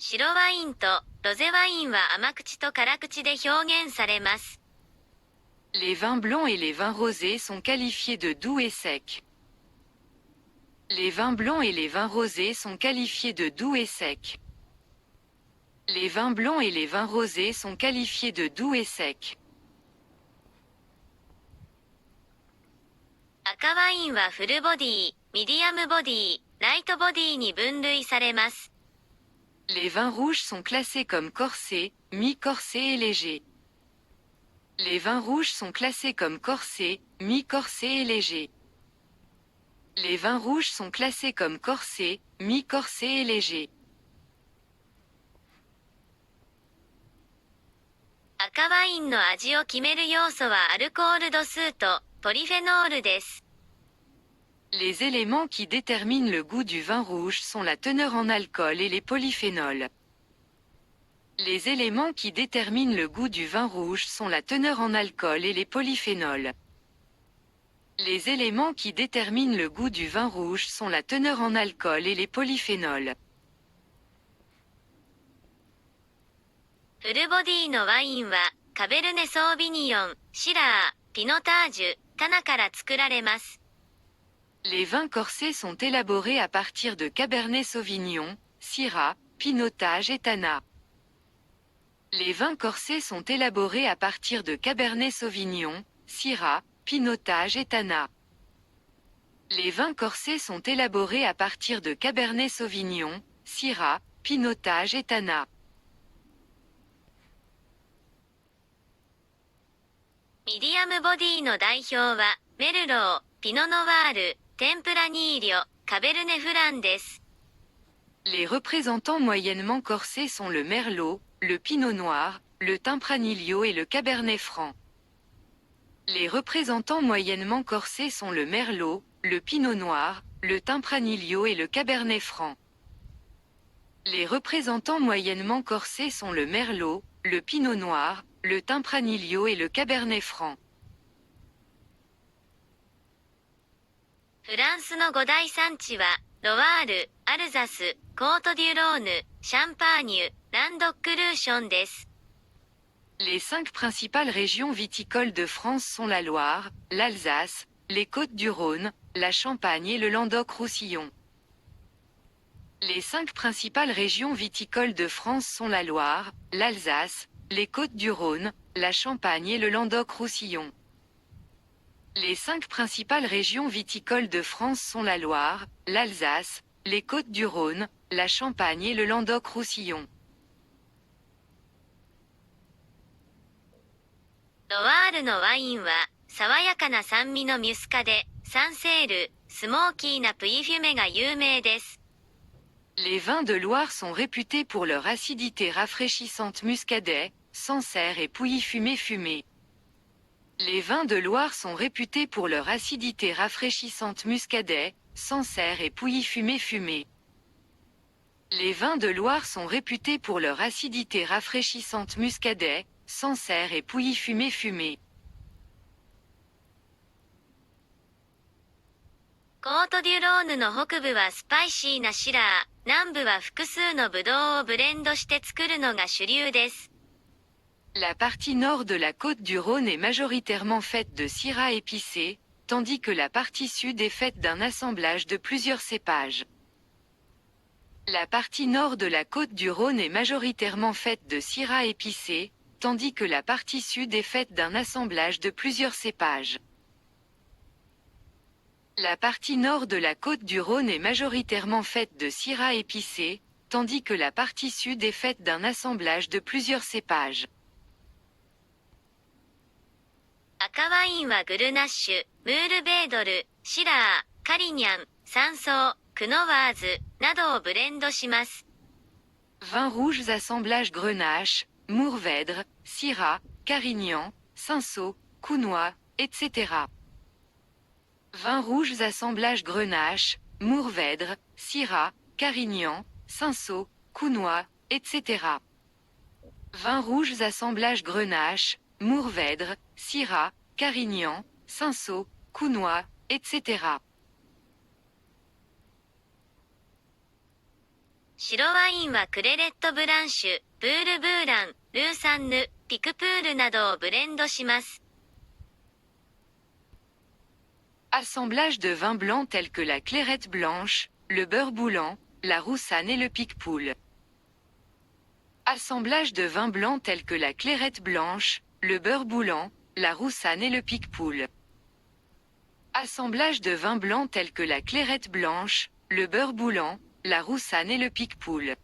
白ワインとロゼワインは甘口と辛口で表現されます。Les vins blancs et les vins rosés sont qualifiés de doux et secs. Les vins blancs et les vins rosés sont qualifiés de doux et secs. Les vins blancs et les vins rosés sont qualifiés de doux et secs. 赤ワインはフルボディ、ミディアムボディ、ライトボディに分類されます。Les vins rouges sont classés comme corsés, mi-corsés et légers. Les vins rouges sont classés comme corsés, mi-corsés et légers. Les vins rouges sont classés comme corsés, mi-corsés et légers. 赤ワインの味を決める要素はアルコール度数とポリフェノールです。Les éléments qui déterminent le goût du vin rouge sont la teneur en alcool et les polyphénols. Les éléments qui déterminent le goût du vin rouge sont la teneur en alcool et les polyphénols. Les éléments qui déterminent le goût du vin rouge sont la teneur en alcool et les polyphénols. フルボディのワインはカベルネソービニオン、シラー、ピノタージュ、タナから作られます。Les vins corsés sont élaborés à partir de Cabernet Sauvignon, Syrah, Pinotage et Tana. Les vins corsés sont élaborés à partir de Cabernet Sauvignon, Syrah, Pinotage et Tana. Les vins corsés sont élaborés à partir de Cabernet Sauvignon, Syrah, Pinotage et Tana. ミディアムボディの代表はメルロー、ピノノワール、テンプラニーリョ、カベルネフランです。Les représentants moyennement corsés sont le merlot, le pinot noir, le tempranillo et le cabernet franc. Les représentants moyennement corsés sont le merlot, le pinot noir, le tempranillo et le cabernet franc. Les représentants moyennement corsés sont le merlot, le pinot noir, le tempranillo et le cabernet franc. フランスの5大産地はロワール、アルザス、コートデュローヌ、シャンパーニュ、ランドックルーションです。Les 5 principales régions viticoles de France sont la Loire, l'Alsace, les Côtes-du-Rhône, la Champagne et le Languedoc-Roussillon. Les 5 principales régions viticoles de France sont la Loire, l'Alsace, les Côtes-du-Rhône, la Champagne et le Languedoc-Roussillon. Les 5 principales régions viticoles de France sont la Loire, l'Alsace, les Côtes-du-Rhône, la Champagne et le Languedoc-Roussillon. ロワールのワインは爽やかな酸味のミュスカで、サンセール、スモーキーなプイフュメが有名です。Les vins de Loire sont réputés pour leur acidité rafraîchissante muscadet, Sancerre et Pouilly fumé. Les vins de Loire sont réputés pour leur acidité rafraîchissante muscadet, Sancerre et Pouilly fumé. Les vins de Loire sont réputés pour leur acidité rafraîchissante muscadet, Sancerre et Pouilly fumé. コートデュローヌの北部はスパイシーなシラー、南部は複数のブドウをブレンドして作るのが主流です。La partie nord de la côte du Rhône est majoritairement faite de syrah épicé, tandis que la partie sud est faite d'un assemblage de plusieurs cépages. La partie nord de la côte du Rhône est majoritairement faite de syrah épicé, tandis que la partie sud est faite d'un assemblage de plusieurs cépages. La partie nord de la côte du Rhône est majoritairement faite de syrah épicé, tandis que la partie sud est faite d'un assemblage de plusieurs cépages. 赤ワインはグルナッシュ、ムールベードル、シラー、カリニャン、サンソー、クノワーズなどをブレンドします。Vins rouges assemblage Grenache, Mourvèdre, Syrah, Carignan, Cinsault, Counois, etc. Vins rouges assemblage Grenache, Mourvèdre, Syrah, Carignan, Cinsault, Counois, etc. Vins rouges assemblage Grenache, Mourvèdre, Syrah, Carignan, Cinsault, Counois, etc. 白ワインはクレレットブランシュ、ブールブーラン、ルーサンヌ、ピクプールなどをブレンドします。Assemblage de vins blancs tels que la clairette blanche, le beurre bouillant, la roussanne et le picpoul. Assemblage de vins blancs tels que la clairette blanche, le beurre bouillant, la roussanne et le picpoul. Assemblage de vins blancs tels que la clairette blanche, le beurre bouillant, la roussanne et le picpoul.